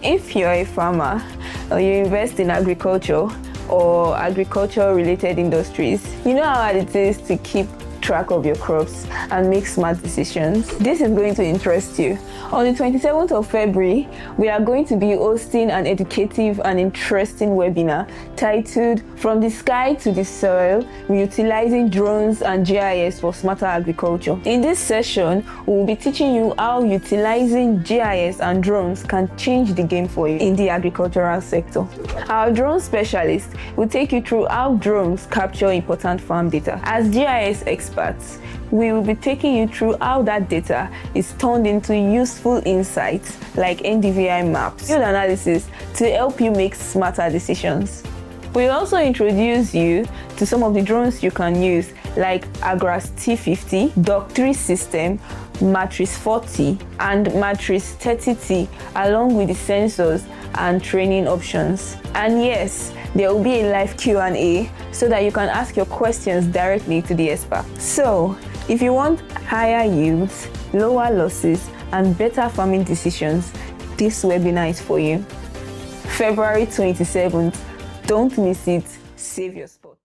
If you're a farmer or you invest in agriculture or agriculture-related industries, you know how hard it is to keep track of your crops and make smart decisions. This is going to interest you. On the 27th of February, we are going to be hosting an educative and interesting webinar titled From the Sky to the Soil, Utilizing Drones and GIS for Smarter Agriculture. In this session, we will be teaching you how utilizing GIS and drones can change the game for you in the agricultural sector. Our drone specialist will take you through how drones capture important farm data. As GIS experts, we will be taking you through how that data is turned into useful insights like NDVI maps, field analysis to help you make smarter decisions. We'll also introduce you to some of the drones you can use like Agras T50, Dock 3 system, Matrice 40 and Matrice 30T, along with the sensors and training options. And yes, there will be a live Q&A so that you can ask your questions directly to the expert. So, if you want higher yields, lower losses, and better farming decisions, this webinar is for you. February 27th. Don't miss it. Save your spot.